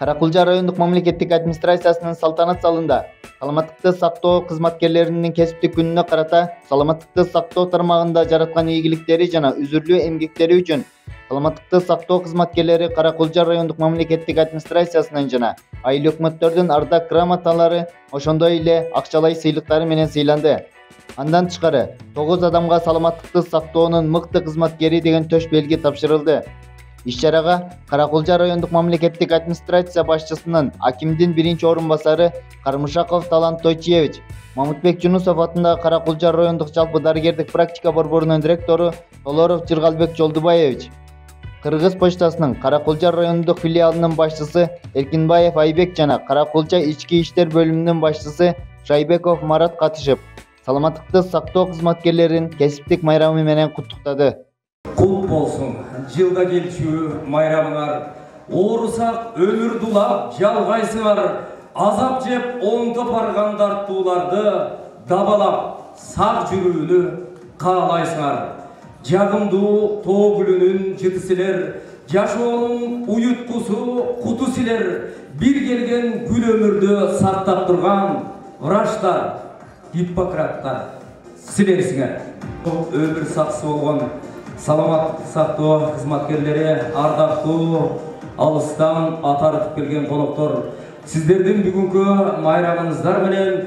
Каракулча райондук мамлекеттик администрациясынын салтанат залында саламаттыкты сактоо кызматкерлеринин кесиптик күнүнө карата саламаттыкты сактоо тармагында жараткан ийгиликтери жана үзүрлүү эмгектери үчүн саламаттыкты сактоо кызматкерлери Каракулча райондук мамлекеттик администрациясынын жана айыл өкмөттөрдүн ардак грамоталары, ошондой эле акчалай сыйлыктары менен сыйланды. Андан тышкары 9 адамга саламаттыкты сактоонун мыкты кызматкери деген төш белги тапшырылды. Иш-чарага Каракулча райондук мамлекеттик администрация башчысынын акимдин биринчи орун басары Кармышаков Талант Тойчиевич, Мамытбек Жунусов атындагы Каракулча райондук жалпы дарыгердик практика борборунун директору Толоров Жыргалбек Жолдубаевич, Кыргыз почтасынын Каракулча райондук филиалынын башчысы Эркинбаев Айбек жана Каракулча ички иштер бөлүмүнүн башчысы Шайбеков Марат катышып, саламаттыкты сактоо кызматкерлерин кесиптик майрамы менен куттуктады. Кут болсун, жылда келчү майрамыңар, оорусак өмүр дулап жалгайсыңар, азап жеп оңдоп барган дартууларды дабалап сак жүрүүнү каалайсыңар. Жагымдуу тоо гүлүнүн жыты силер, жашоонун уюткусу куту силер, бир келген гүл өмүрдү сактап турган врачтар, Гиппократтар силерсиңер. Өмүр саксы болгон саламаттык сактоо кызматкерлери, ардактуу алыстан атартып келген коноктор, сиздердин бүгүнкү майрамыңыздар менен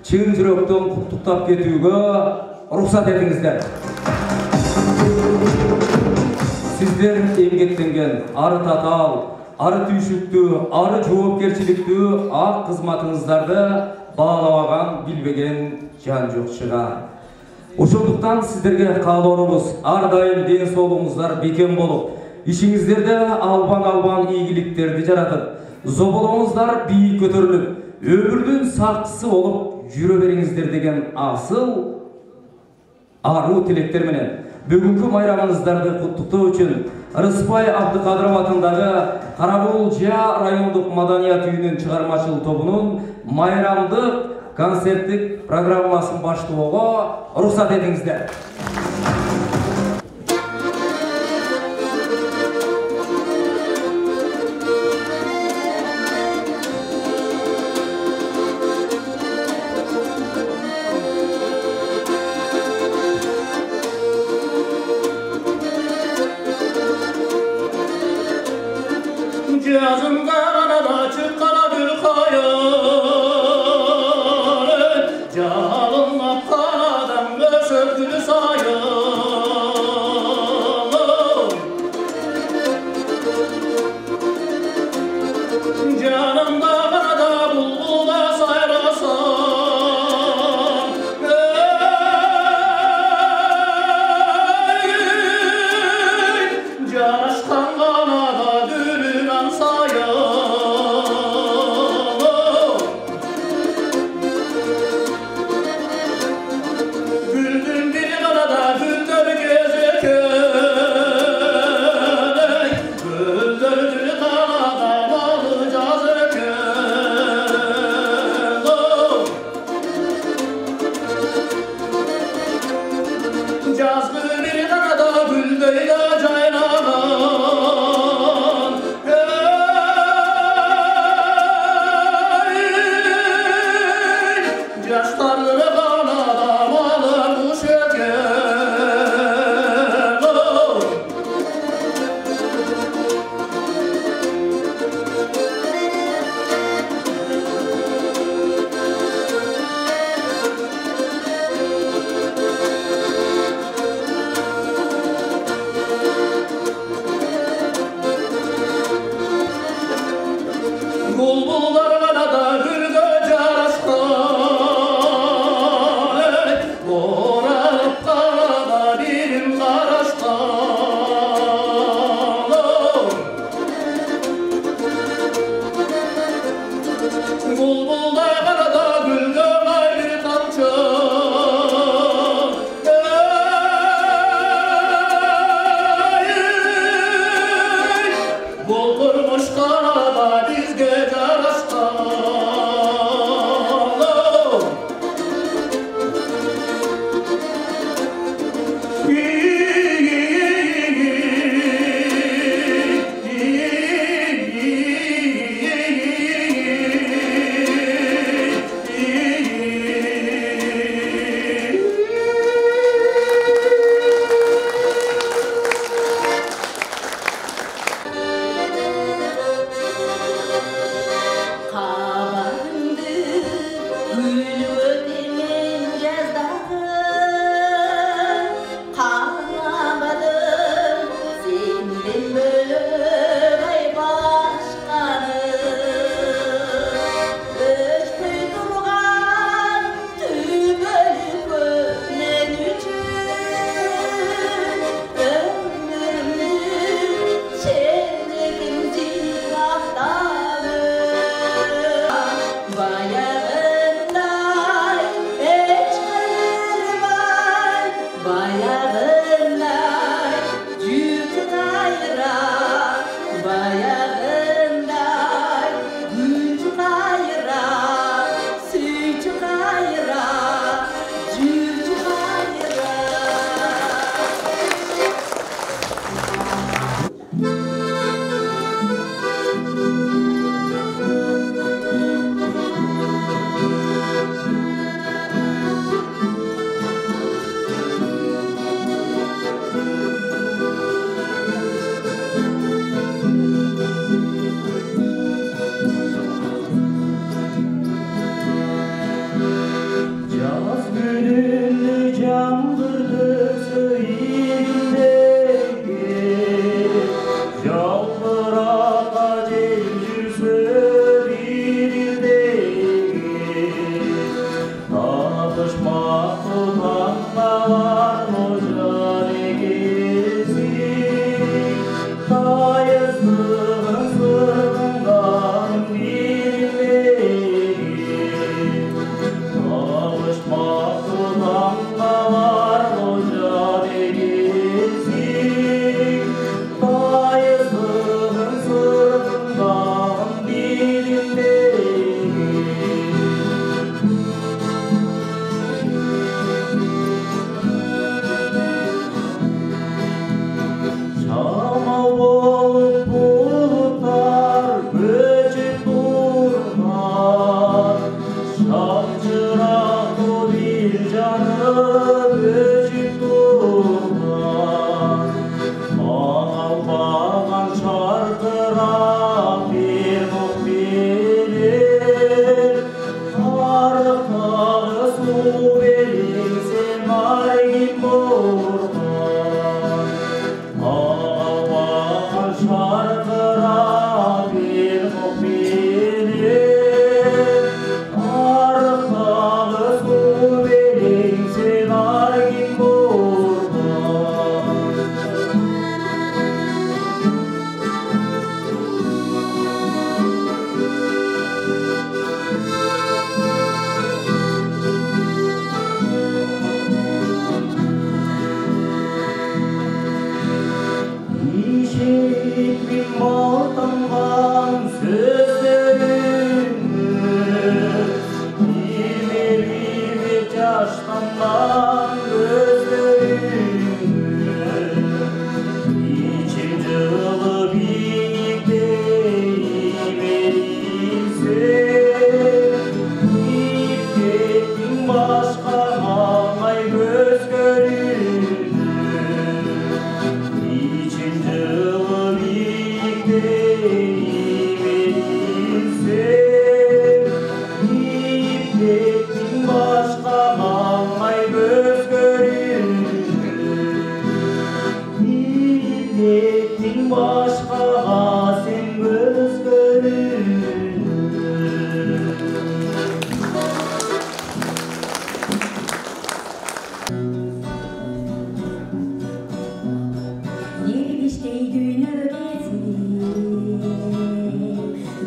чын жүрөктөн куттуктап кетүүгө уруксат этиңиздер. Сиздер эмгектенген, ары татаал, ары түйшүктүү, ары жоопкерчиликтүү ак кызматыңыздарды баалабаган, билбеген жан жок чыгар. Ошондуктан сиздерге каалоорубуз ар дайым ден соолугуңуздар бекем болуп, ишиңиздерде албан ийгиликтерди жаратып, зоболоңуздар бийик көтөрүлүп, өмүрдүн сакчысы болуп жүрө бериңиздер деген асыл аруу тилектер менен бүгүнкү майрамыңыздарды куттуктоо үчүн Рыспай Абдыкадыров атындагы Каракулча райондук маданият үйүнүн чыгармачыл тобунун майрамдык концерттик программасын баштоого уруксат этиңиздер.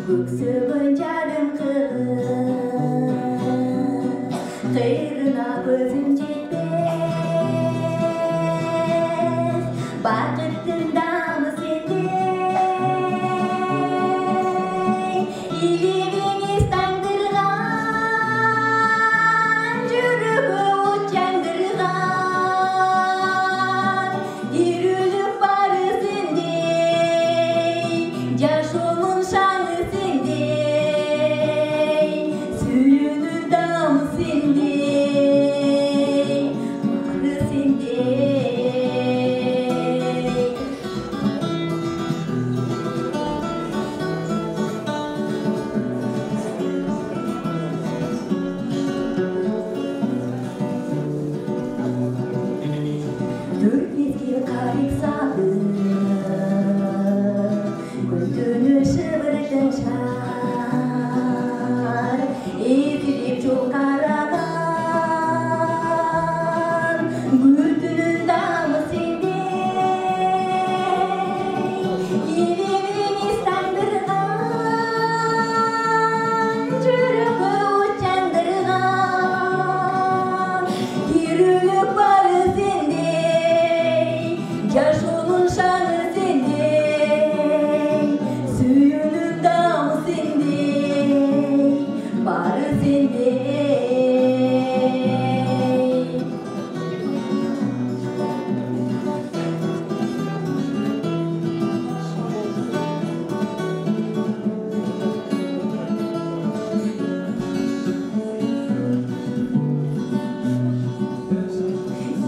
Öksürün canım kız, kıyrına gözüm жетпес. Бақыттың дамы сенде, илебеңіз таңдырған, жүрегі от жандырған, үйріліп бары сенде, жашоның шаңы сенде, сүйінің дамы сенде, бары сенде. Dört mezgil karik salır, gündünü şıvırdın şar, ezilip çok aradan, güldünün damı sende, elimiz tandırgan, жүрегі uçandırgan, yürülük barı sende, yaşonun şanı sende, suyunun damı sende, barı sende.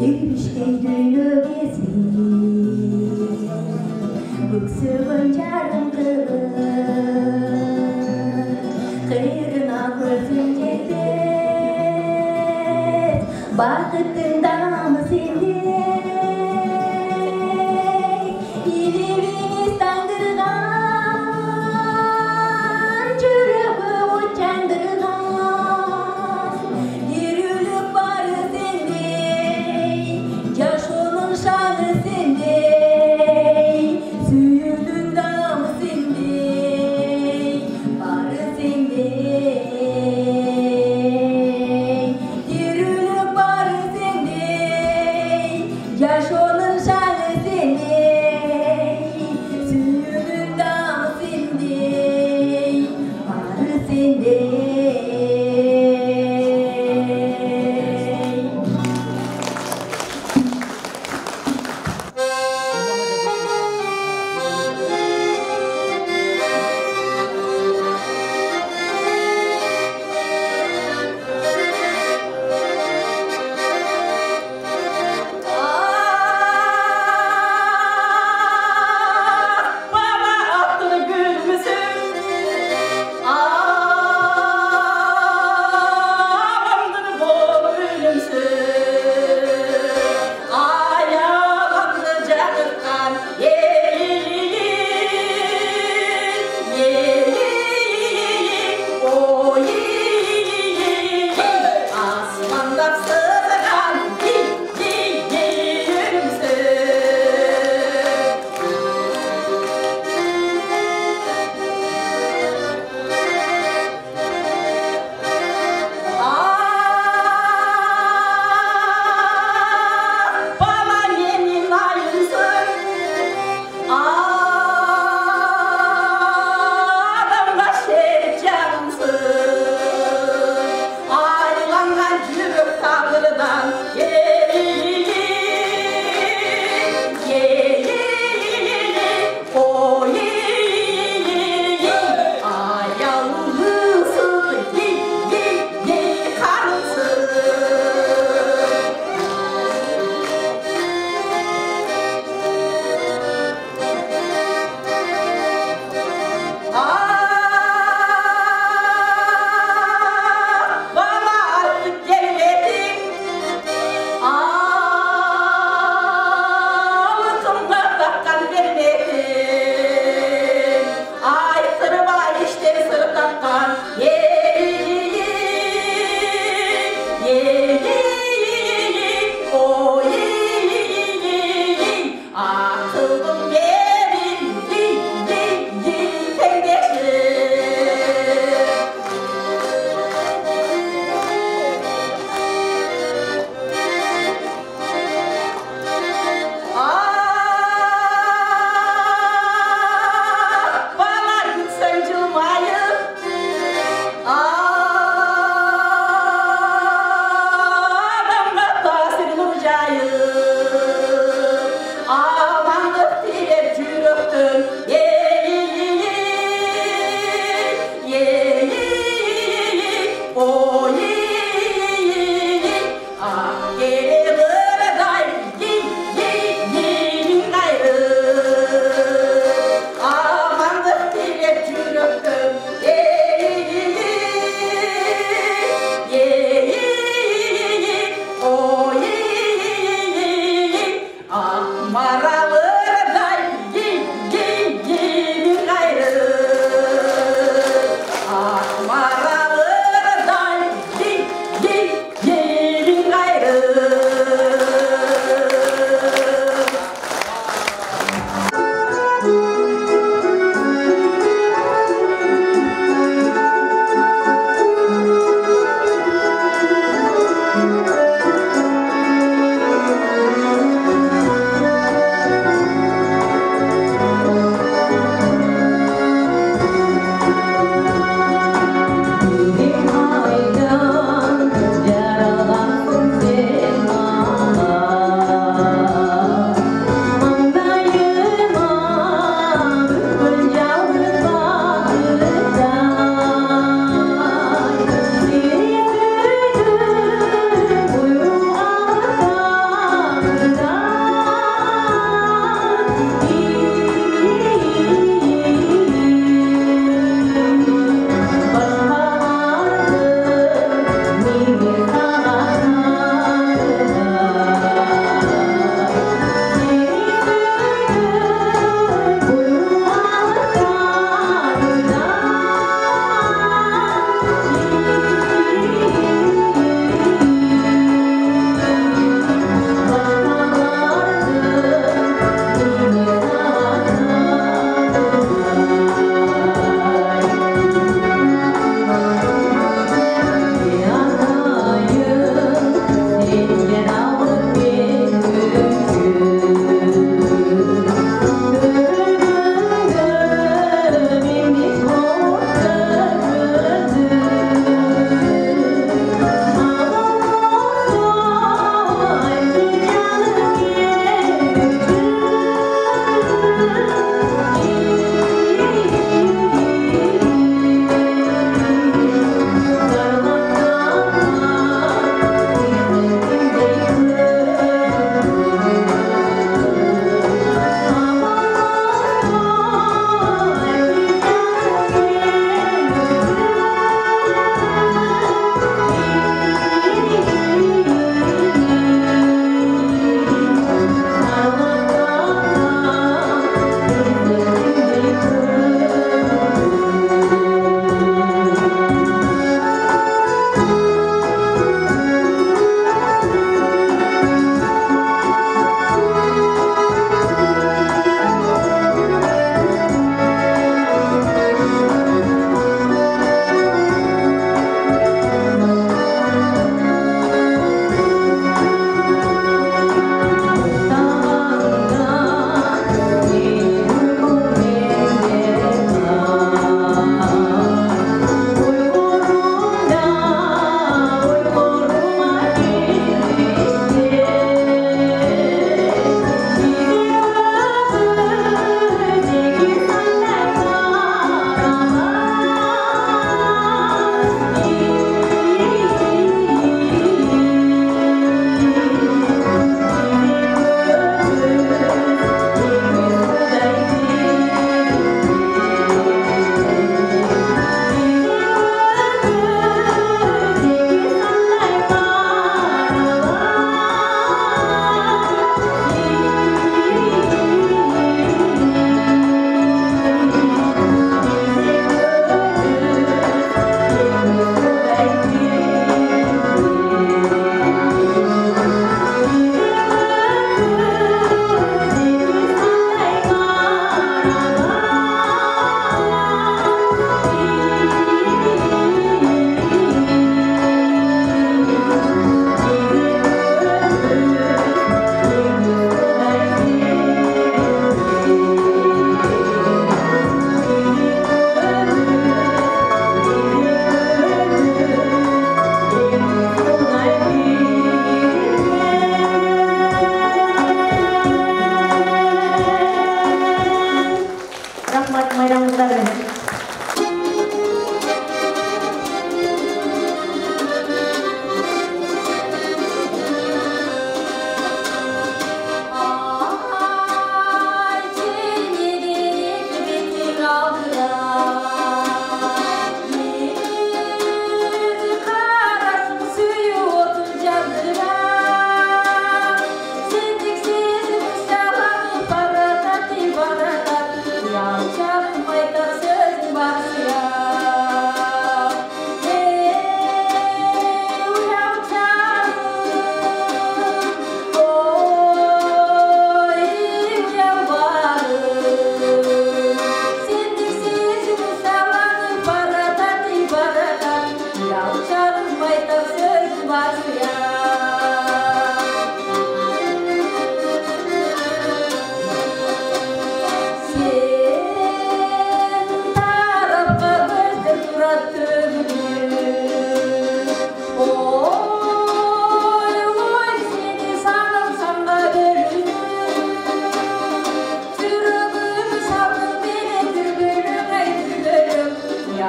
Sevmişten düğmesi, öksürün canım kız, kıyrına gözüm жетпес. Бақыттың дамы сенде, елебеңіз таңдырған, жүрегі от жандырған, үйріліп бары сенде, yaşonun şanı sende, suyunun damı sende, barı sende, yürülüp barı sende, yaşonun şanı sende, suyunun damı sende, barı sende. Baba attı gül müsün?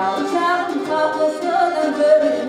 Uyanacağım kapısını görünür.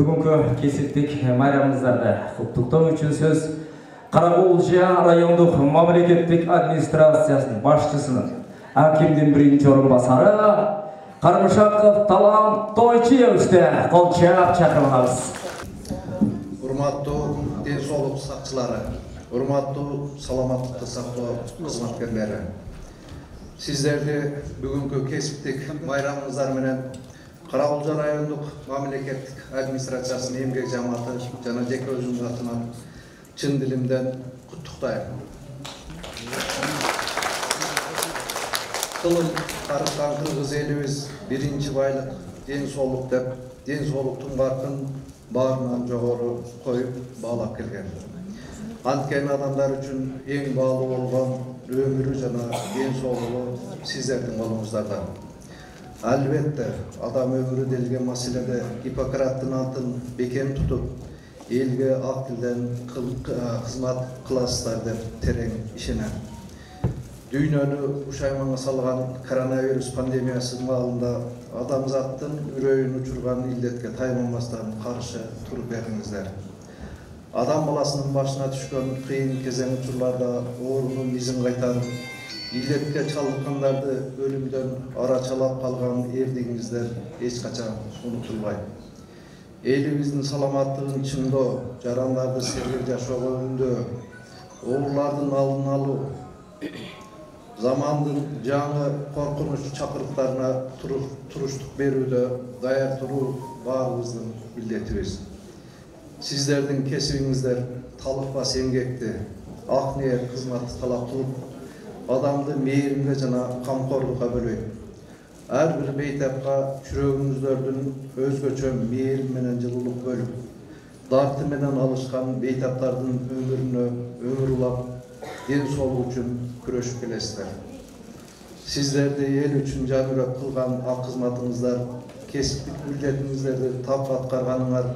Бүгінгі кесіптік майрамыңыздарды құттықтау үшін сөз Қарақолжа райондық мемлекеттік администрациясының басшысының әкімдің бірінші орынбасары Қармышақов Талам Тойчиевичті қолчап шақырыңыз. Урматтуу денсаулық сақчылары, урматтуу саламаттықты сақтоо қызматкерлері. Сіздерді бүгінгі кесіптік майрамыңыздар менен Қарақолжа райондық мемлекеттік администрациясының емгек жамааты жана жеке өзімнің атынан чын дилимден құттықтаймын. Тылын қарықтан қырғыз еліміз бірінші байлық денсаулық деп, денсаулықтың барқын барынан жоғары қойып бағалап келген. Анткени адамдар үшін ең баалы болған өмірі жана денсаулығы сіздердің қолыңыздарда. Әлбетте, адам өмірі делген маселеде Гиппократтың антын бекем тұтып, елге ак тилден қызмат кыласыздар деп терең ишенем. Дүйнөнү ушаймаңа салган коронавирус пандемиясынын алдында адамзаттын үрөйүн учурган илдетке тайманмастан каршы туруп бериңиздер. Адам баласынын башына түшкөн кыйын кезең учурларда оорунун изин кайтарып, илдетке чалдыккандарды өлүмдөн арачалап калган эрдигиңиздер эч качан унутулбайт. Элибиздин саламаттыгын чыңдоо, жарандарды сергек жашоого үндөө, оорулардын алдын алуу, замандын жаңы коркунуч чакырыктарына туруштук берүүдө даяр туруу баарыбыздын милдетибиз. Сиздердин кесибиңиздер талыкпас эмгекти, ак ниет кызматты талап кылып, адамды мээримге жана камкорлукка бөлөйт. Ар бир бейтапка жүрөгүңүздөрдүн өзгөчө мээрим менен жылуулук бөлүп, дарты менен алышкан бейтаптардын өмүрүнө өмүр улап, денсаулык үчүн күрөшүп келесиздер. Сиздерди эл үчүн жан үрөк кылган ак кызматыңыздар, кесиптик милдетиңиздерди тап аткарганыңар,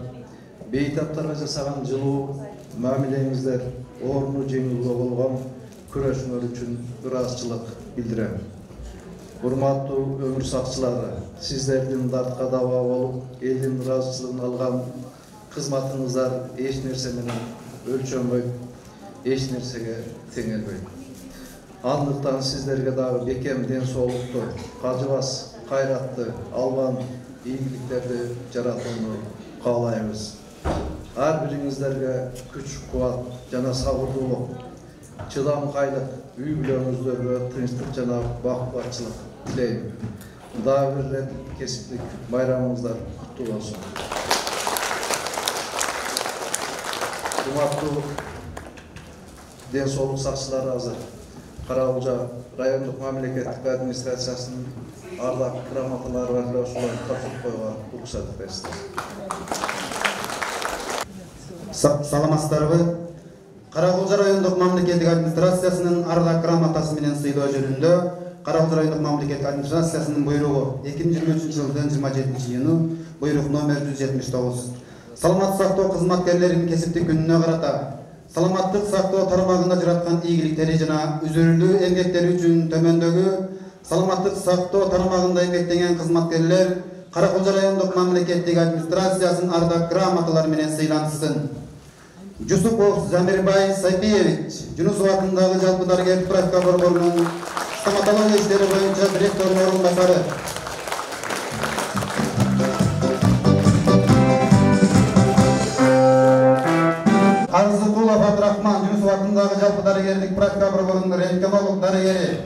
бейтаптарга жасаган жылуу мамилеңиздер орну жеңилүү болгон күрөшүңөр үчүн ыраазычылык билдирем. Урматтуу өмүр сакчылары, сиздердин дартка даба болуп, элдин ыраазычылыгын алган кызматыңыздар эч нерсе менен өлчөнбөй, эч нерсеге теңелбейт. Андыктан сиздерге дагы бекем ден соолукту, кажыбас, кайратты, албан ийгиликтерди жаратууну каалайбыз. Ар бириңиздерге күч, кубат жана сабырдуулук, чыдамкайлык, үй бүлөңүздөргө тынчтык жана бак-кубатчылык тилейм. Дагы бир рет кесиптик байрамыңыздар куттуу болсун. Кымбаттуу ден соолук сакчылары азыр Каракулча райондук мамлекеттик администрациясынын ардак грамоталары бар ошолорду тапшырып коюуга уруксат берсиңиз. Саламатсыздарбы? Каракулча райондук мамлекеттик администрациясынын ардак грамотасы менен сыйлоо жөнүндө Каракулча райондук мамлекеттик администрациясынын буйругу 2023 жылдын 27-июнү буйрук номер 179. Саламаттык сактоо кызматкерлеринин кесиптик күнүнө карата саламаттык сактоо тармагында жараткан ийгиликтери жана үзүрүлүү эмгектери үчүн төмөндөгү саламаттык сактоо тармагында эмгектенген кызматкерлер Каракулча райондук мамлекеттик администрациясынын ардак грамоталары менен сыйлансын. Жусупов Замирбай Сайпиевич, Жунусов атындагы жалпы дарыгерлик практика борборунун стоматология иштери боюнча директорунун орунбасары. Арзыкулов Абдрахман, Жунусов атындагы жалпы дарыгерлик практика борборунун рентгенолог дарыгери.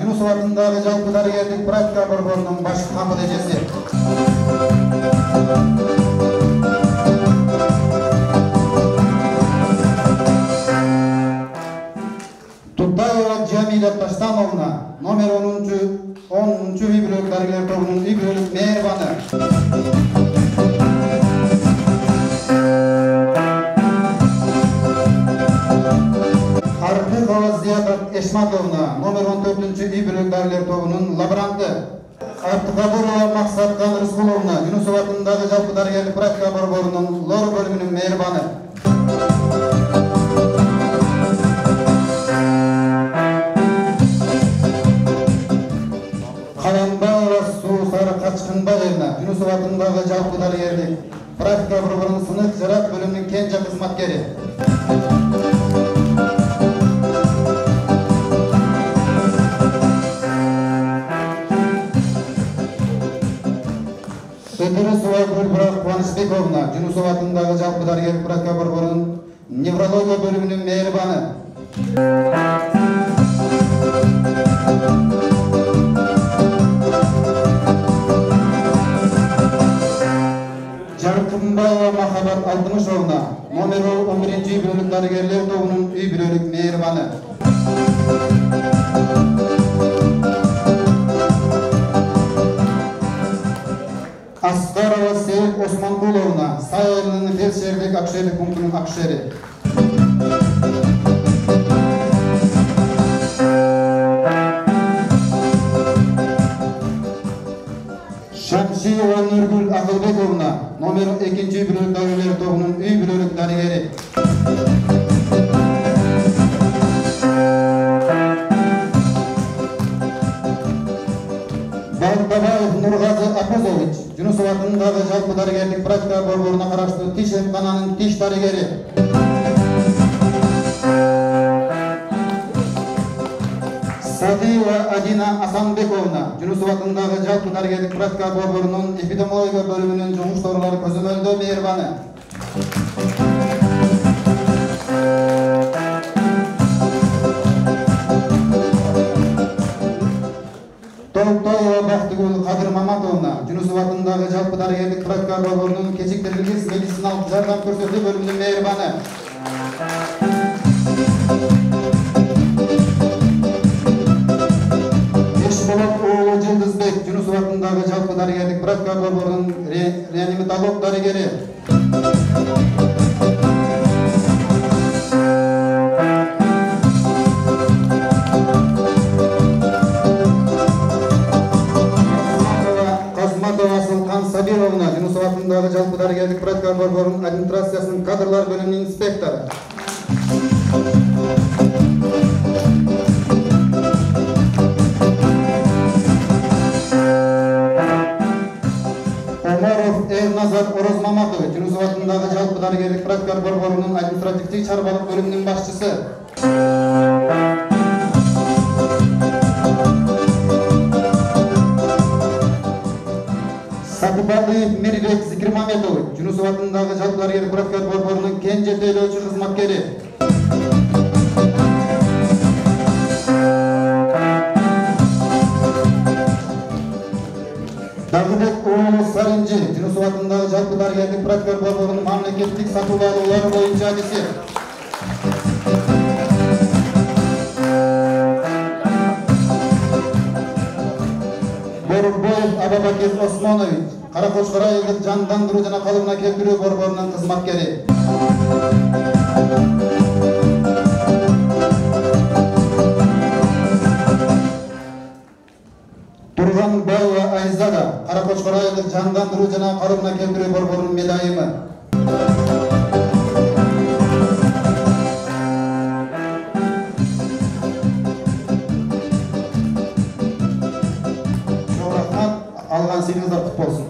Жунусов атындагы жалпы дарыгерлик практика борборунун баш камыдежеси. Тутаева Джамиля Таштановна, номер 10-чу үй бүлөлүк дарыгерлер тобунун үй бүлөлүк мээрбаны. Аркыкова Зиятат Эшматовна, номер 14-чу үй бүлөлүк дарыгерлер тобунун лаборанты. Артыкабурова Максаткан Рыскуловна, Жунусов атындагы жалпы дарыгерлик практика борборунун лор бөлүмүнүн мээрбаны. Каланбаева Суусары Качкынбаевна, Жунусов атындагы жалпы дарыгерлик практика борборунун сынык жарак бөлүмүнүн кенже кызматкери. Сыдырысова Гүлбарак Кубанычбековна, Жунусов атындагы жалпы дарыгерлик практика борборунун неврология бөлүмүнүн мээрбаны. Жаркынбаева Махабат Алтымышовна, номер 11-чи үй бүлөлүк дарыгерлер тобунун үй бүлөлүк мээрбаны. Аскарова Сейит Османкуловна, Сайылынын фельдшерлик акушерлик пунктунун акушери. Шамшиева Нургүл Акылбековна, номер 2-чи үй бүлөлүк дарыгерлер тобунун үй бүлөлүк дарыгери. Балтабаев Нургазы Апозович, Жунусов атындагы жалпы дарыгерлик практика борборуна караштуу тиш эмкананын тиш дарыгери. Садиева Адина Асанбековна, Жунусов атындагы жалпы дарыгерлик практика борборунун эпидемиология бөлүмүнүн жумушторлору көзөмөлдөө мээрбаны. Толтоева Бактыгүл Кадыр Маматовна, Жунусов атындагы жалпы дарыгерлик практика борборунун кечиктирилгис медициналык жардам көрсөтүү бөлүмүнүн мээрбаны. Эшболот уулу Жылдызбек, Жунусов атындагы жалпы дарыгерлик практика борборунун реаниматолог дарыгери. Сабировна, Жунусов атындагы жалпы дарыгерлик практика борборунун администрациясынын кадрлар бөлүмүнүн инспектору. Омаров Мурат Ороз Маматович, Жунусов атындагы жалпы дарыгерлик практика борборунун административдик чарбалык бөлүмүнүн башчысы. Сатыбалыев Мерибек Зикирмаметович, Жунусов атындагы жалпы дарыгерлик практика борборунун кен жетелөөчү кызматкери. Дагыбек Оолу Сарынжы, Жунусов атындагы жалпы дарыгерлик практика борборунун мамлекеттик сатып алуулары боюнча адиси. Борбоев Абабакир Осмонович, Каракочкор айылдык жандандыруу жана калыбына келтирүү борборунун кызматкери. Турганбаева Айзада, Каракочкор айылдык жандандыруу жана калыбына келтирүү борборунун медайымы. Алган сыйыңыздар кут болсун.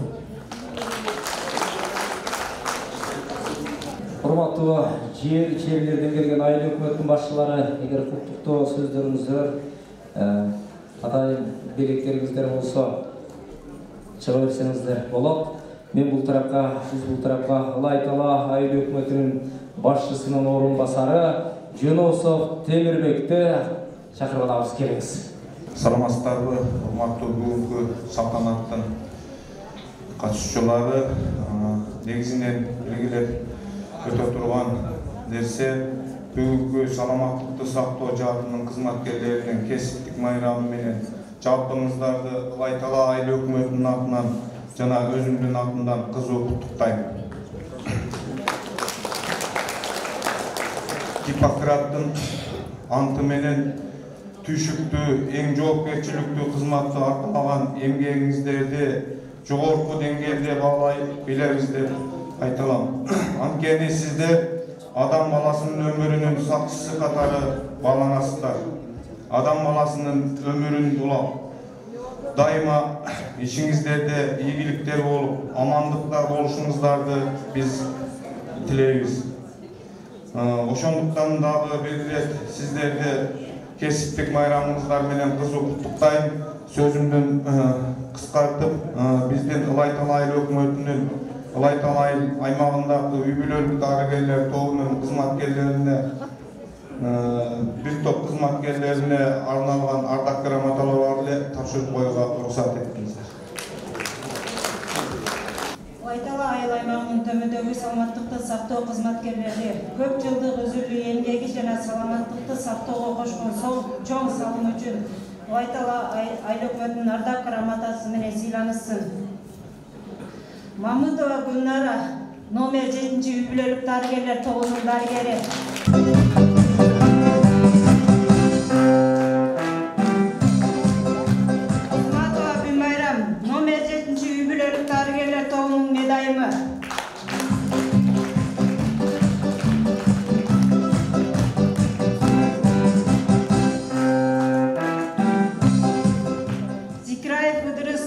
Урматтуу жерлерден келген айыл өкмөттүн башчылары, эгер куттуктоо сөздөрүңүздөр, атайын белектериңиздер болсо чыга берсеңиздер болот. Мен бул тарапка, сиз бул тарапка Ылайтала айыл өкмөтүнүн башчысынын орун басары Жөносов Темирбекти чакырып алабыз, келиңиз. Саламатсыздарбы, урматтуу бүгүнкү салтанаттын катышуучулары. Негизинен белгилеп өтө турган нерсе бүгүнкү саламаттыкты сактоо жаатынын кызматкерлеринин кесиптик майрамы менен жалпыңыздарды Ылайтала айыл өкмөтүнүн атынан жана өзүмдүн атымдан кызуу куттуктайм. Гиппократтын анты менен түйшүктүү, эң жоопкерчиликтүү кызматты аркалаган эмгегиңиздерди жогорку деңгээлде баалай билебиз деп айтылам. Анткени сиздер адам баласынын өмүрүнүн сакчысы катары бааланасыздар. Адам баласынын өмүрүн улап, дайыма ишиңиздерде ийгиликтер болуп, амандыктар болушуңуздарды биз тилейбиз. Ошондуктан дагы белгилеп сиздерди кесиптик майрамыңыздар менен кызуу куттуктайм. Сөзүмдүн кыскартып, биздин Ылайтала айыл өкмөтүнүн Ылайтала айыл аймагындагы үй бүлөлүк дарыгерлер тобунун кызматкерлерине, бир топ кызматкерлерине арналган ардак грамоталарды тапшырып коюуга уруксат этиңиздер. Ылайтала айыл аймагынын төмөндөгү саламаттыкты сактоо кызматкерлери көп жылдык өзүрлүү эмгеги жана саламаттыкты сактоого кошкон чоң салымы үчүн Ылайтала айыл өкмөтүнүн ардак грамотасы менен сыйланышсын. Мамытова Гүлнара, номер 7-үй бүлөлүк дарыгерлер тобунун дарыгери. Осматова Бимайрам, номер 7-үй бүлөлүк дарыгерлер тобунун медайымы.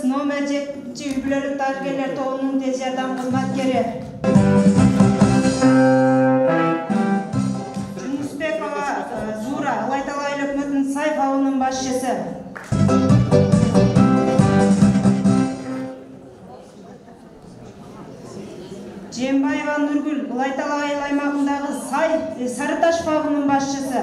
Номер 7-үй бүлөлүк дарыгерлер тобунун тез жардам кызматкери. Жунусбекова Зура, Ылайтала айыл өкмөтүнүн Сайф ауылунун башчысы. Жембаева Нургүл, Ылайтала айыл аймагындагы Сарыташ багынын башчысы.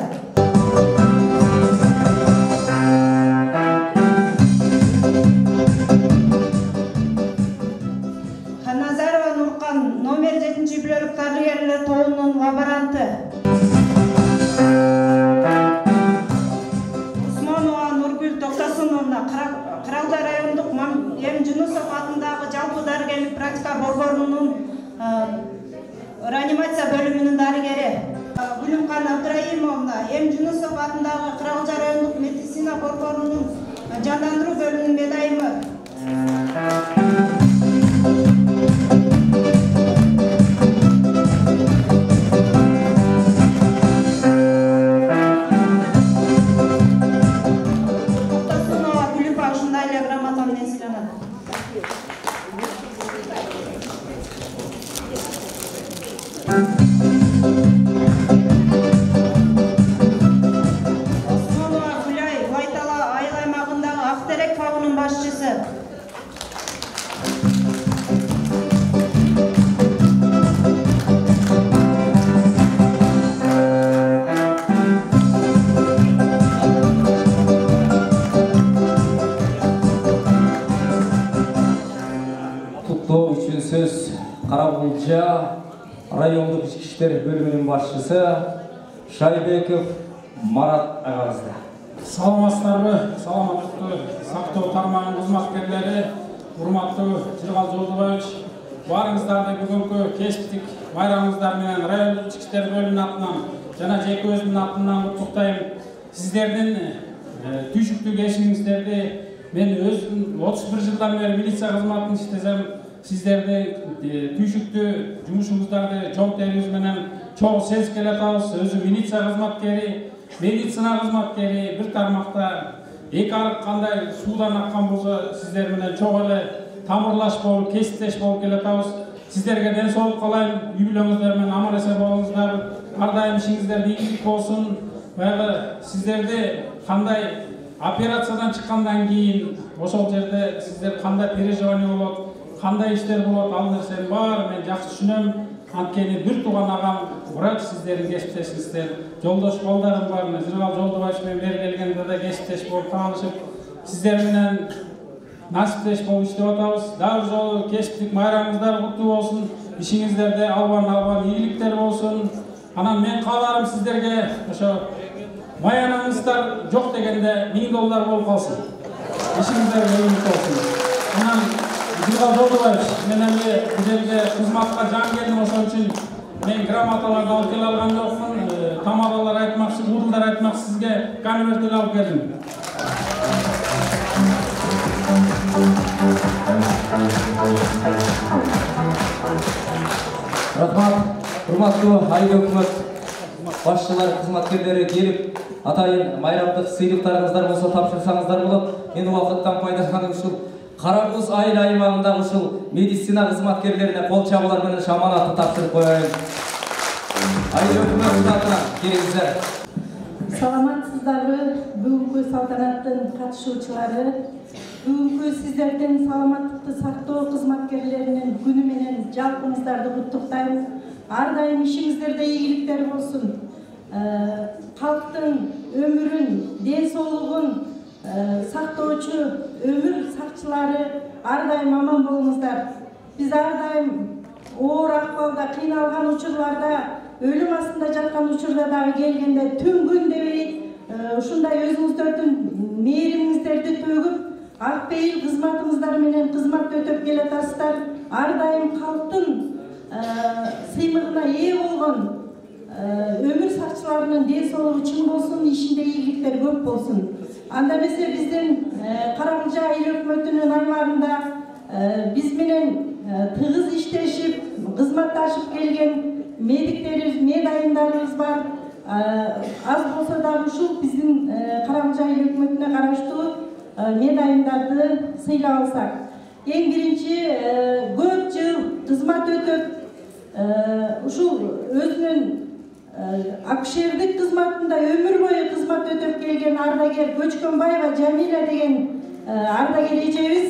Номер 7-үй бүлөлүк дарыгерлер тобунун лаборанты. Усмонова Нургүл Токтосуновна, Кыралдай райондук М. Жунусов атындагы жалпы дарыгерлик практика борборунун реанимация бөлүмүнүн дарыгери. Гүлүмкан Абдраимовна, М. Жунусов атындагы Кыралдай райондук медицина борборунун жандандыруу бөлүмүнүн медайымы. райондық ішкі іштер бөлімінің басшысы Шайбеков Марат ағамызда. Саламатсыздарбы, саламаттықты сақтау тармағының қызметкерлері, урматтуу Жыргал Жолдубаевич, барыңыздарды бүгүнкү кесиптик майрамыңыздар менен райондук ички иштер бөлүмүнүн атынан жана жеке өзүмдүн атынан куттуктайм. Сиздердин түйшүктүү кешимиңиздерди мен өзүм 31 жылдан бери милиция кызматын иштесем, сиздерди түйшүктүү жумушуңуздарды чоң терибиз менен чоң сезип келатабыз. Өзү милиция кызматкери, медицина кызматкери, бир тармакта эки арык кандай суудан аккан болсо сиздер менен чоң эле тамырлаш болуп, кесиптеш болуп келатабыз. Сиздерге ден соолук каалайм, үй бүлөңүздөр менен аман эсен болуңуздар, ар дайым ишиңиздер ийгилик болсун. Баягы сиздерди кандай операциядан чыккандан кийин ошол жерде сиздер кандай переживание болот, кандай иштер болот, ал нерсенин баары мен жакшы түшүнөм. Анткени бир тууган агам врач, сиздердин кесиптешиңиздер, жолдош балдарым бар. Жыргал Жолдубаевич менен бери келгенде да кесиптеш болуп таанышып, сиздер менен насиптеш болуп иштеп атабыз. Дагы жолу кесиптик майрамыңыздар куттуу болсун. Ишиңиздерде албан ийгиликтер болсун. Анан мен кааларым сиздерге ошо маянаңыздар жок дегенде $1000 болуп калсын. Ишиңиздер ийгилик болсун. Анан Жыргал Жолдубаевич, мен эми бул жерге кызматка жан келдим, ошон үчүн мен грамоталарды алып келе алган жокмун. Тамадалар айтмакчы, урундар айтмакчы, сизге конверт алып келдим. Рахмат, урматтуу айыл өкмөт башчылары, кызматкерлери келип, атайын майрамдык сыйлыктарыңыздар болсо тапшырсаңыздар болот. Мен убакыттан пайдаланып ушул Кара Куз айыл аймагындагы ушул медицина кызматкерлерине кол чабуулар менен аманатты тапшырып коеюн. Айыл өкмөттүн атынан келиңиздер. Саламатсыздарбы, бүгүнкү салтанаттын катышуучулары, бүгүнкү сиздердин саламаттыкты сактоо кызматкерлеринин күнү менен жалпыңыздарды куттуктайм. Ар дайым ишиңиздерде ийгиликтер болсун. Калктын өмүрүн, ден соолугун сактоочу өмүр сакчылары ар дайым аман болуңуздар. Биз ар дайым оор акыбалда кыйналган учурларда, өлүм астында жаткан учурда дагы келгенде түн күн дебей ушундай өзүңүздөрдүн мээримиңиздерди төгүп, ак пейил кызматыңыздар менен кызмат өтөп келатасыздар. Ар дайым калктын сыймыгына ээ болгон өмүр сакчыларынын ден соолугу чың болсун, ишинде ийгиликтер көп болсун. Анда эмесе биздин Каракулжа айыл өкмөтүнүн аймагында биз менен тыгыз иштешип, кызматташып келген медиктерибиз, медайымдарыбыз бар. Аз болсо дагы ушул биздин Каракулжа айыл өкмөтүнө караштуу медайымдарды сыйлап алсак. Эң биринчи көп жыл кызмат өтөп, ушул өзүнүн акушердик кызматында өмүр бою кызмат өтөп келген ардагер Көчкөнбаева Жамиля деген ардагер эжебиз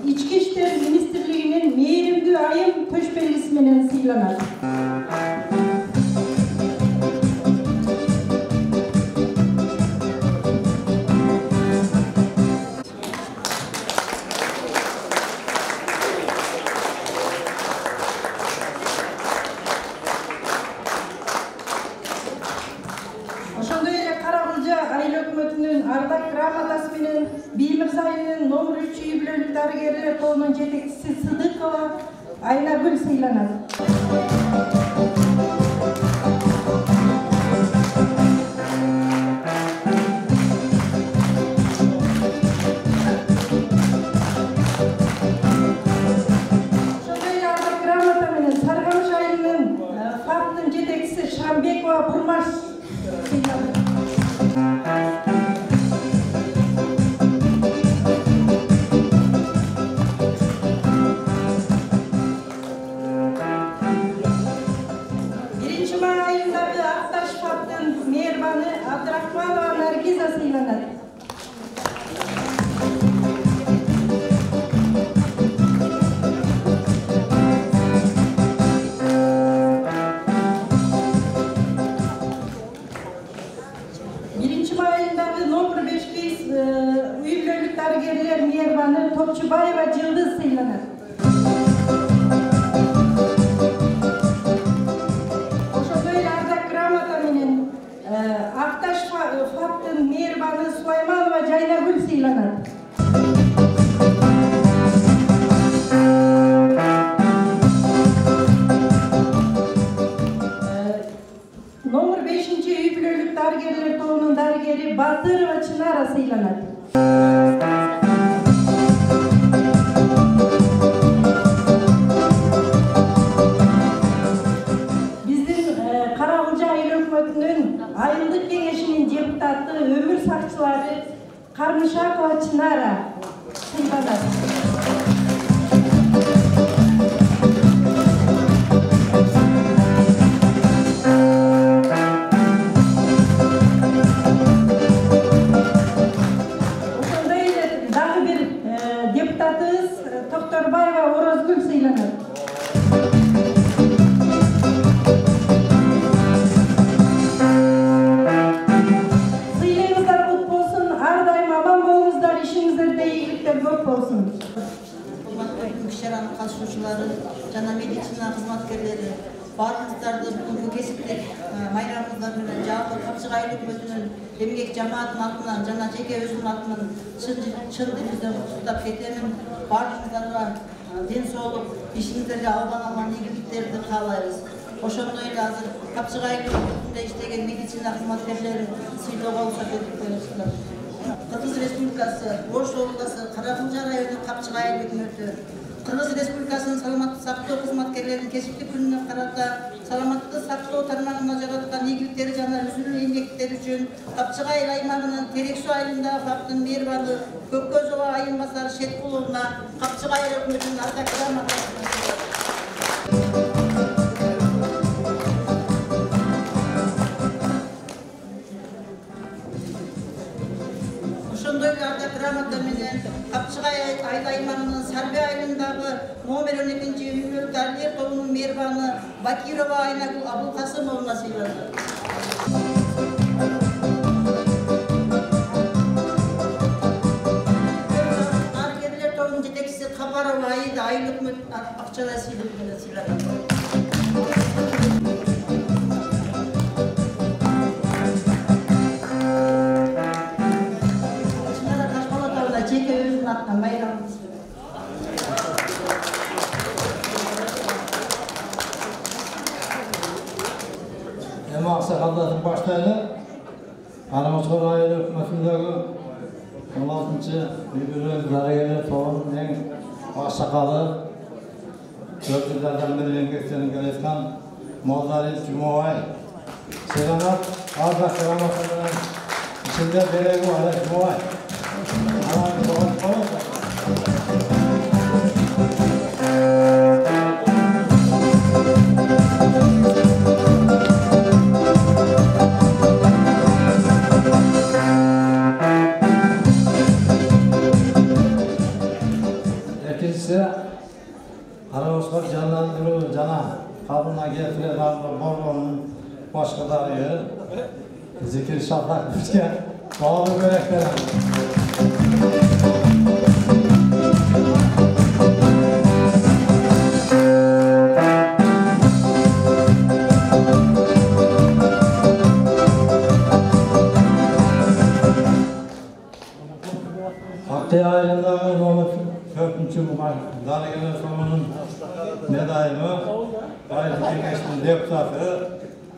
Ички иштер министрлигинин мээримдүү айым төш белгиси менен сыйланат. Ардак грамотасы менен Биймирза айылынын номер 3 үй бүлөлүк дарыгерлер тобунун жетекчиси Сыдыкова Айнагүл сыйланат. Ошондой ардак грамота менен Саргамыш айылынын ФАПтын жетекчиси Шамбекова Бурмаш сыйланат. Абдрахманова Наргиза сыйланат. Биринчи май айындагы номер 5 үй бүлөлүк дарыгерлер мээрбаны Топчубаева Жылдыз сыйланат. okruğunun dargeri Batırova Çınar'a sıylanadi. Bizim Karagılca Aile Hükümeti'nin Ayrılık Kengeşi'nin deputatı ömür sakçıları Karnışakova Çınar'a sıylanadi. Bayva Orozgül sıylanır. Sıylayınızlar kutlu olsun, her daim aman boğunuzlar, işinizlerde iyilikler çok olsun. Müşteranın katılışçıları, cana medicina hizmetkerleri, barınızlarda bugünkü kesiplik bayramımızlar bilen Cağatı Kapçık Aile Hükümeti'nin emgek cemaatın altından, cana jeke özünün altından çın dilimizden tutup ketemin barınızlarga den soğuk, işinizlerle alban iyiliklerdi kalayız. Oşondoyla hazır Kapçık Aile Hükümeti'nde işlegen medicina hizmetkerleri sıyloğa olsa dedikler. Kırgız Respublikası, Oruç Oğulası, Karagılca rayonu Kapçık Aile Hükümeti, Kırgız Respublikası'nın salamatlı sakloo hizmetkerlerinin kesiplik gününe kararda salamatlı sakloo tarımlarına jaratkan iyilikleri jana üzülü emgekleri üçün Kapçık Aile aymağının Tereksu ayında Faktın Mervanı, Kökgözova ayınbasar Şetkulovna, Kapçık Aile Hükümeti'nin ardakılar makamını. Oşondoylarda gramata menen Kapçık Aile aymağının Sarbi ayınдағы номер 12-ci Ümür Darliyev тобunun Mervanı Bakirova Aynagül Abulkasımovna sıylandı. Argeriler тобunun жетекчиси Kabarova Aida Aile Hükümeti Akçalay sıylandı. Jeke özünün attan bayramımız. Ama aksakalların başlarını Anamazkor Aile Hükümeti'ndeki 16. Müdürü Darıgeli Toğun'un en aksakalı 4 yıllardan beri emeklerini gelirken Moldari Cumhurbaşkanı Selamat Arda Karaması'nın içinde Berevi Aile Cumhurbaşkanı İkincisi Karagılca canlandırı cana kabına getiren Borbo'nun başkaları zikir şaplak bizge bağlı börekler. Hakkı aylarında nomor 4. Darıgeli Toğun'un medailimi Aile Kengeşi'nin deputatı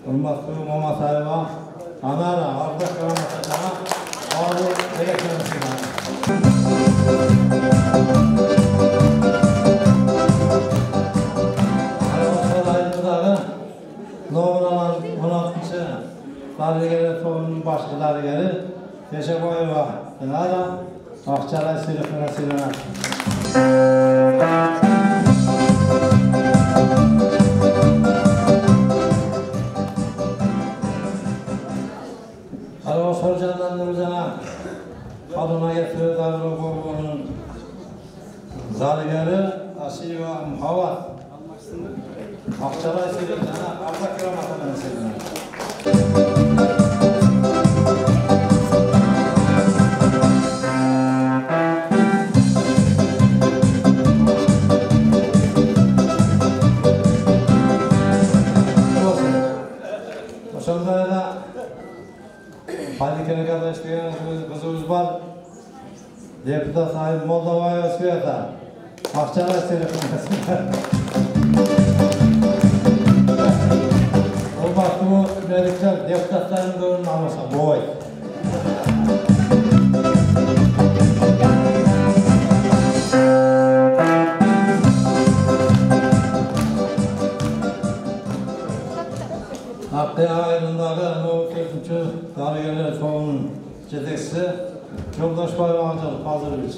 Hürmatlı Mamatayeva Anara Arda Karaması'na ağırlı elektronisine. Karagılca aylarında nomor 16. Darıgeli Toğun'un başkaları geri Teşekoyeva Anara Akçalay sıylandı. Karagılca canlandırıcına kadına getiriyor Darıgeli Borbo'nun Zarigeri Asiyeva Muhavat Akçalay sıylandı. Arda Karaması'nın sıylandı. Oşondoyda Palikene kadar işleyen kızımız var. Deputat Sayın Moldova'ya Sveta. Akçalay sıylandı. O vakti bu dedikler deputatların doğrunun alırsa boy. Akkaya ayırındagı 4-cü darıgeler tonunun жетекçisi Жолдошбаев Аманжол Пазырович.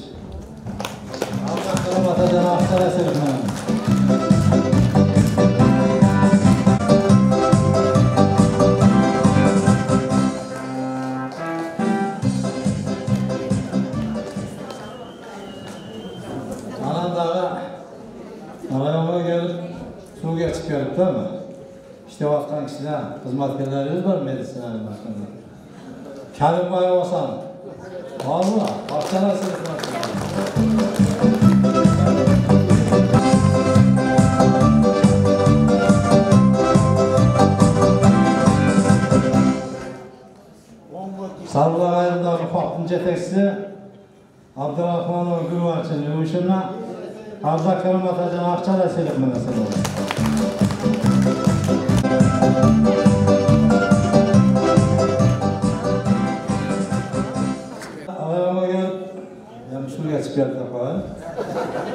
Allah rahmat eden Akçara Serikmen. Anandağı Arayama gelip su geçip gelip değil mi? İşte vaktan kişiden hizmetkarlarımız var medisinanın başında. Kerim Bay Osan. Var mı? Akçara Serikmen. Sarılar ayırındaki farklı жетекçisi Abdurrahmanov Gülvarçın yumuşuna Arda Kerim Atacan Akçara Serikmen mesela. Ağabeyime gelip yani şu geçip geldi falan.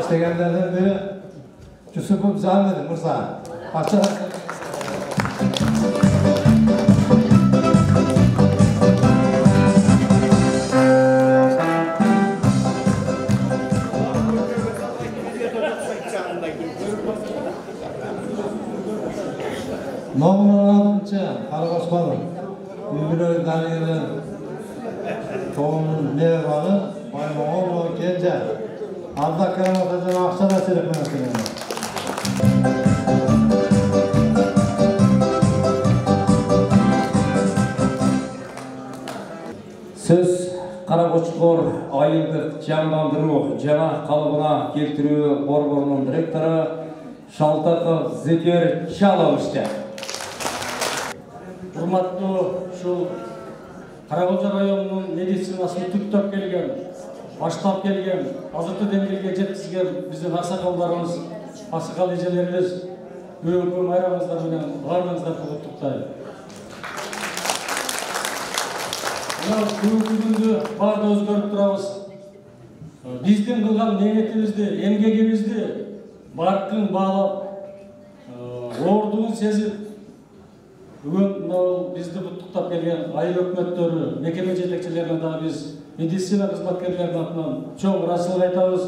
İşte kendilerden biri Yusuf'um zahmedim Mırza. Akçara Serikmen. Nomunlarınca Karagosman'ın birbirleri daniyeler tohumun meyvanı Baymoğlu Gence Arda Kerim Atacan Akçara Serikmen. Söz Karakoçkor ayıldık canlandırуу жана калыбына келтирүү борборунун директору Шалтаков Зекер Чаловичте. Урматтуу ушул Караколжо районунун медицинасын түптөп келген, баштап келген, азыркы деңгээлге жеткизген биздин аксакалдарыбыз, аксакал эжелерибиз бүгүнкү майрамыңыздар менен баарыңыздарды куттуктайм. Бүгүнкү күндү баары да өзгөрүп турабыз. Биздин кылган мээнетибизди, эмгегибизди баркын баалап, оордуун сезип, бүгүн бизди куттуктап келген айыл өкмөттөрү, мекеме жетекчилерине дагы биз медицина кызматкерлеринин атынан чоң ыраазычылык айтабыз.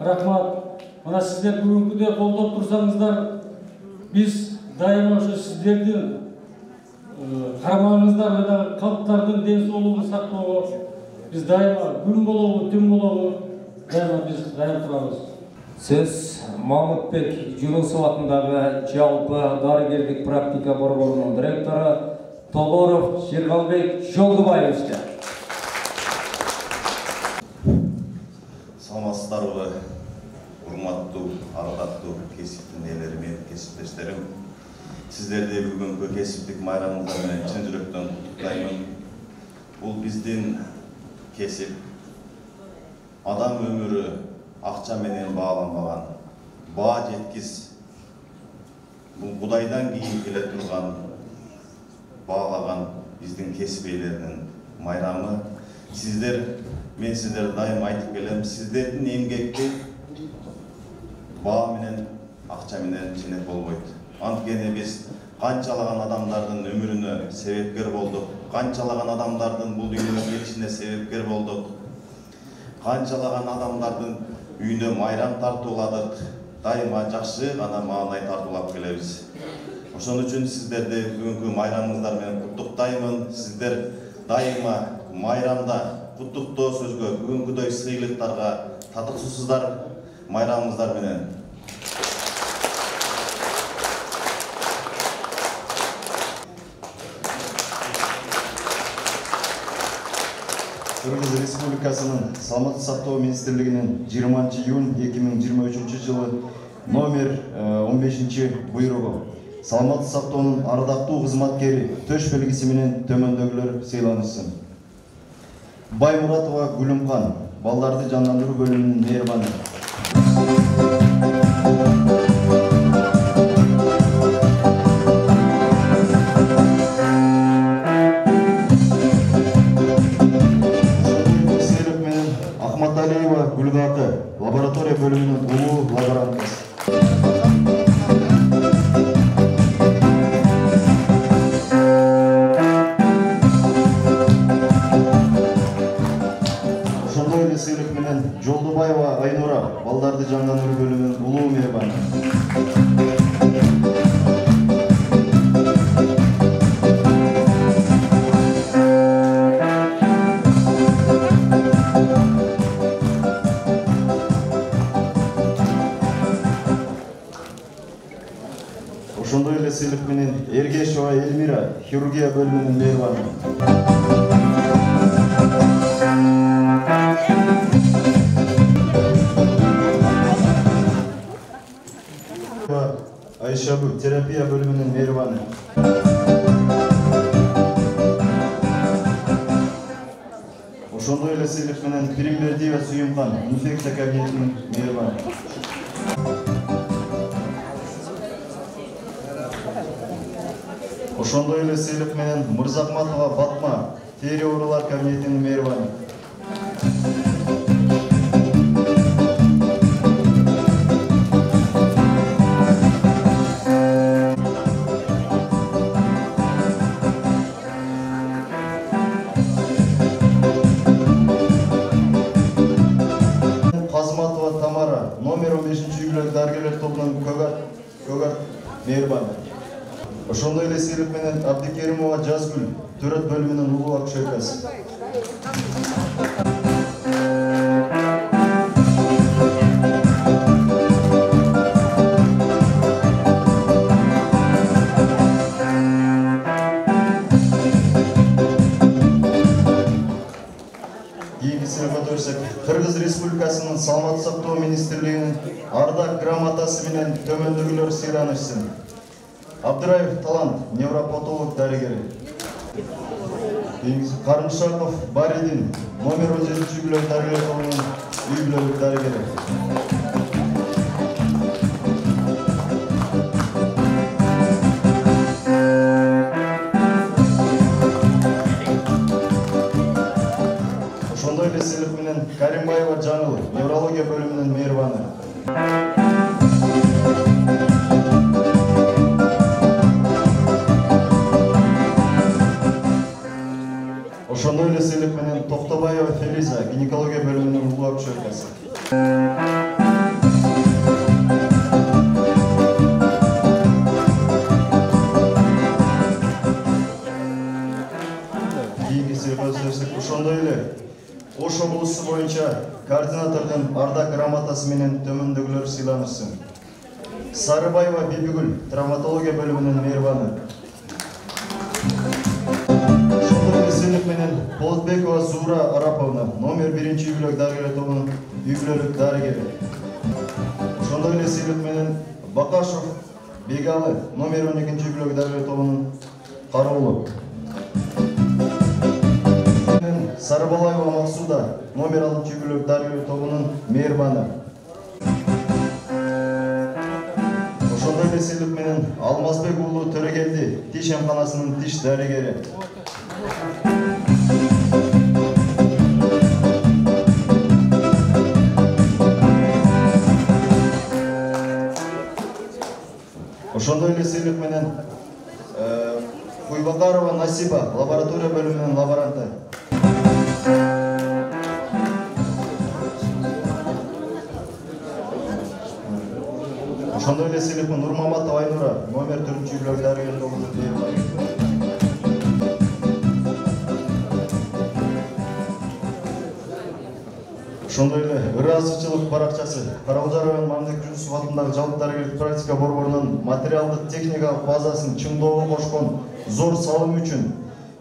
Рахмат. Мына сиздер бүгүнкүдөй колдоп турсаңыздар, биз дайыма ошо сиздердин карамагыңыздар менен калктардын ден соолугун сактоого биз дайыма күн болобу, түн болобу, дайыма биз дайыр турабыз. Söz Mahmutbek Junusov атындагы жалпы дарыгерлик практика борборунун директору Толоров Шергалбек Жолдубаевичте. Саламатсыздарбы, урматтуу, ардактуу кесиптин ээлери мен кесиптештерим. Сиздерди бүгүнкү кесиптик майрамыңыздар менен чын жүрөктөн куттуктаймын. Бул биздин кесип адам өмүрү акча менен бааланбаган, баа жеткиз. Бул Кудайдан кийин келе турган, баалаган биздин кесип ээлеринин майрамы. Мен сиздерге дайым айтып келем, сиздердин эмгекти баа менен, акча менен ченеп болбойт. Анткени биз канчалаган адамдардын өмүрүнө себепкер болдук, канчалаган адамдардын бул дүйнөгө келишине себепкер болдук, канчалаган адамдардын үйүнө майрам тартууладык, дайыма жакшы гана маанай тартуулап келебиз. Ошон үчүн сиздерди бүгүнкү майрамыңыздар менен куттуктаймын. Сиздер дайыма майрамда куттуктоо сөзгө, бүгүнкүдөй сыйлыктарга татыксызсыздар майрамыңыздар менен. Кыргыз Республикасынын Саламаттык сактоо министрлигинин 20 июнь 2023 жылы номер 15 буйругу саламаттык сактоонун ардактуу кызматкери төш белгиси менен төмөндөгүлөр сыйланышсын. Баймуратова Гүлүмкан, балдарды жандандыруу бөлүмүнүн мээрбаны. Гүлгаты, лаборатория бөлімінің улуу лаборанты. сыйлык менен Эргешова Эльмира, хирургия бөлүмүнүн мейрбаны. Айшабу, терапия бөлүмүнүн мейрбаны. Ошондой эле сыйлык менен Примбердиева Сүйүмкан, инфекция кабинетинин мейрбаны. Ошондой эле сыйлык менен Мырзахматова Батма, тери оорулар кабинетинин мейрбаны. Казматова Тамара, номер 15 үйлөк дарыгерлер тобунун Көгат мейрбаны. Ошондой эле сыйлык менен Абдикеримова Жазгүл, төрөт бөлүмүнүн улуу акушеркасы. Кыргыз Республикасынын Саламаттык сактоо министрлигинин ардак грамотасы менен төмөндөгүлөр сыйланышсын. Абдыраев Талант, невропатолог дарыгери. Карымшаков Баридин, номер 17 үйлөк дарыгер тобунун үй бүлөлүк дарыгери. Ошондой эле сыйлык менен Каримбаева Жаңыл, неврология бөлүмүнүн мейрбаны. Ошондой эле сыйлык менен Токтобаева Фелиза, гинекология бөлүмүнүн улуу акушеркасы. Ошондой эле Ош облусу боюнча координатордун ардак грамотасы менен төмөндөгүлөр сыйланышсын. Сарыбаева Бибигүл, травматология бөлүмүнүн мейрбаны. Сыйлык менен Болотбекова Зура Араповна, номер 1 үй бүлөк дарыгер тобунун үй бүлөлүк дарыгери. Ошондой эле сыйлык менен Бакашов Бегалы, номер 12 үй бүлөк дарыгер тобунун кароолу. Сарыбалаева Максуда, номер 6 үй бүлөк дарыгер тобунун мейрбаны. Ошондой эле сыйлык менен Алмазбек уулу Төрөгелди, тиш эмканасынын тиш дарыгери. Ошондой эле сыйлык менен Куйбакарова Насиба, лаборатория бөлүмүнүн лаборанты. Ошондой эле сыйлык Нурмаматова Айнура, номер 4 үй бүлөк дарыгер тобунун мейрбаны. Ошондой эле ыраазычылык баракчасы Каракожа район Мамлекет Жусупов атындагы жалпы дарыгерлик практика борборунун материалдык техникалык базасын чыңдоого кошкон зор салым үчүн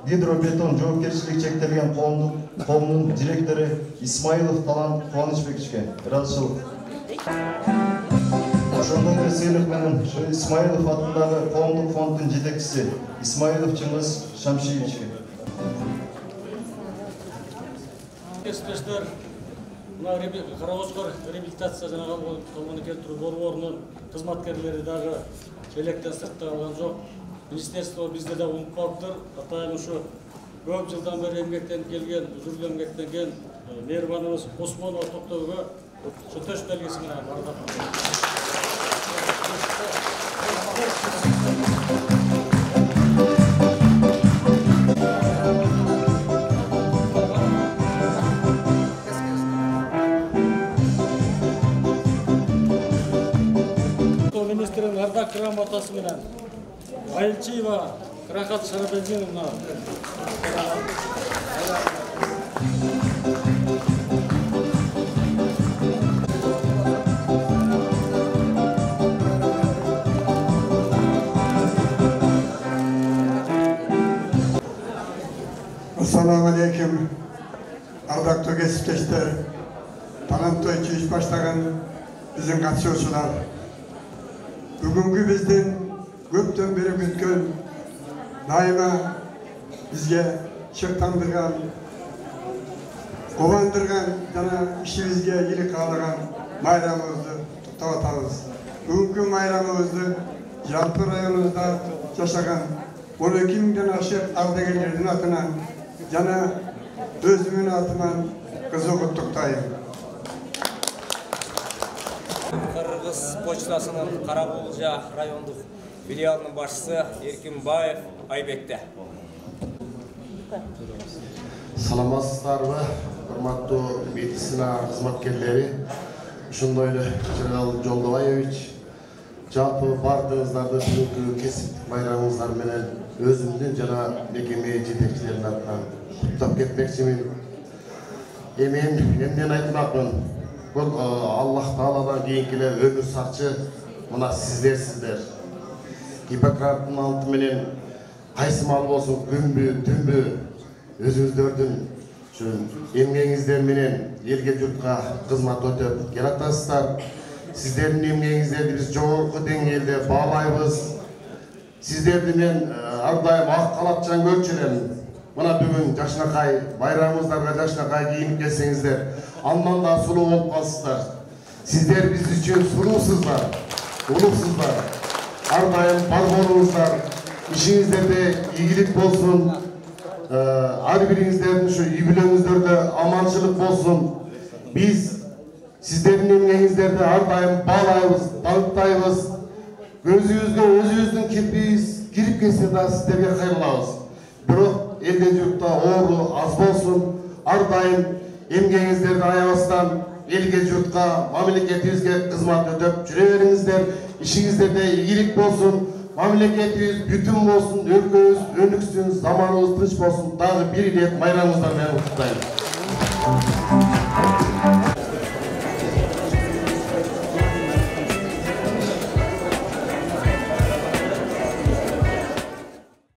Гидробетон жоопкерчилиги чектелген коомдун директору Исмаилов Талант Кубанычбековичке ыраазычылык. Ошондой эле сыйлык менен Исмаилов атындагы коомдук фонддун жетекчиси Исмаилов Чыңгыз Шамшиевичке. Мына Каракожгор реабилитация жана калганы келтирүү борборунун кызматкерлери дагы электен сыртта калган жок. Министерство бизде да унуп калыптыр. Атайын ушу көп жылдан бери эмгектенип келген, үзүргө эмгектенген мейрбаныбыз Осмонова Токтобойго ушу төш белгиси менен министрин ардак грамотасы менен Айылчиева Рахат Шарабелдиновна. Assalamu alaikum. Ardaklı kesipleşler, Talanto 2-3 başlayan bizim katılışçılar. Bugünkü bizden köpten beri gütkön, daima bizge şırtandırgan, kovandırgan, jana işimizge iyilik kağılagan bayramımızdı tutawatabız. Bugünkü bayramımızdı Jalpı rayonumuzda yaşagan 12 mindən aşık ardagерlerдің атынан жана өзümün атынан кызуу куттуктайм. Кыргыз почтасынын Каракулжа райондук филиалынын башчысы Эркинбаев Айбекте. Саламатсыздарбы, урматтуу медицина кызматкерлери, ошондой эле Жыргал Жолдобаевич, жалпы бардыгыңыздарды бүгүнкү кесиптик байрамыңыздар менен өзүмдүн жана мекеме жетекчилеринин атынан куттап кетмекчимин. Мен эмнени айтмакмын? Бул Аллах Тааладан кийинки эле өмүр сакчы мына сиздерсиздер. Гиппократтын анты менен кайсы мал болсун күнбү, түнбү өзүңүздөрдүн эмгегиңиздер менен элге журтка кызмат өтөп келатасыздар. Sizlerin emgegиңиздерди биз жогорку деңгээлде баалайбыз. Сиздерди мен ар дайым ак калапчан көрчү элем. Мына бүгүн жашнакай байрамыңыздарга жашнакай кийинип келсеңиздер, андан да сулуу болуп калсыздар. Сиздер биз үчүн сулуусуздар, улуусуздар. Ар дайым бар болуңуздар. Ишиңиздерде ийгилик болсун. Ар бириңиздердин ушу үй-бүлөңүздөрдө аманчылык болсун. Биз Sizlerin emgegиңиздерди ар дайым баалайбыз, багыттайбыз. Өзүбүзгө өзүбүздүн кирпибиз кирип кетсе да сиздерге кайрылабыз. Бирок элде журтта оору аз болсун, ар дайым эмгегиңиздерди аябастан элге журтка, мамлекетибизге кызмат өтөп жүрө бериңиздер. Ишиңиздерде ийгилик болсун, мамлекетибиз бүтүн болсун, өлкөбүз өнүксүн, заманыбыз тынч болсун. Дагы бир ирет байрамыңыздар менен куттуктайм.